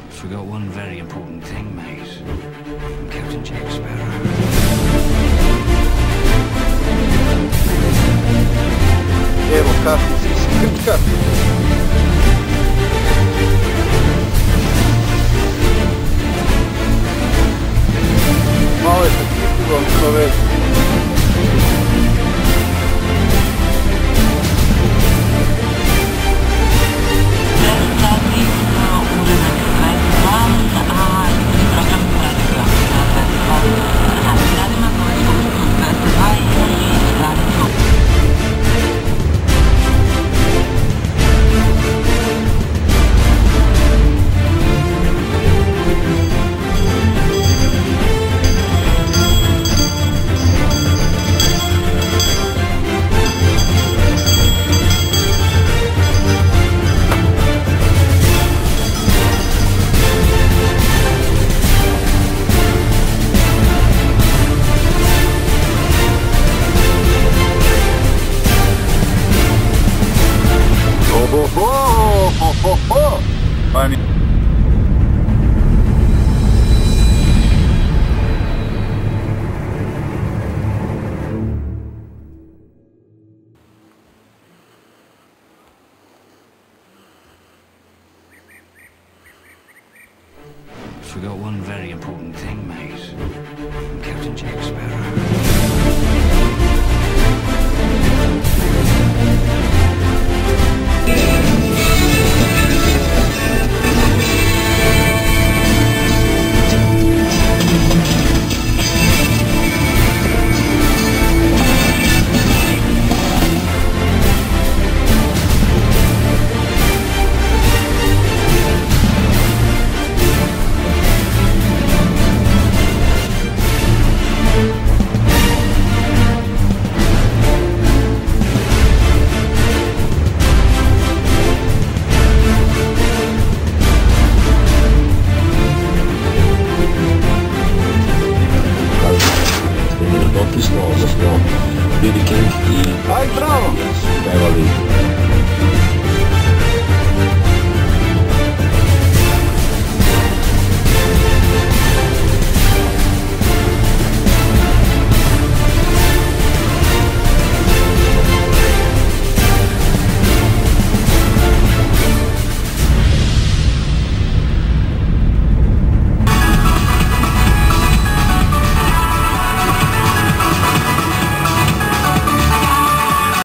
Forgot one very important thing, mate. I'm Captain Jack Sparrow. Evo, kapi, krčka. Malo je se krčilo, što vezi. Money. Forgot one very important thing, mate. I'm Captain Jack Sparrow.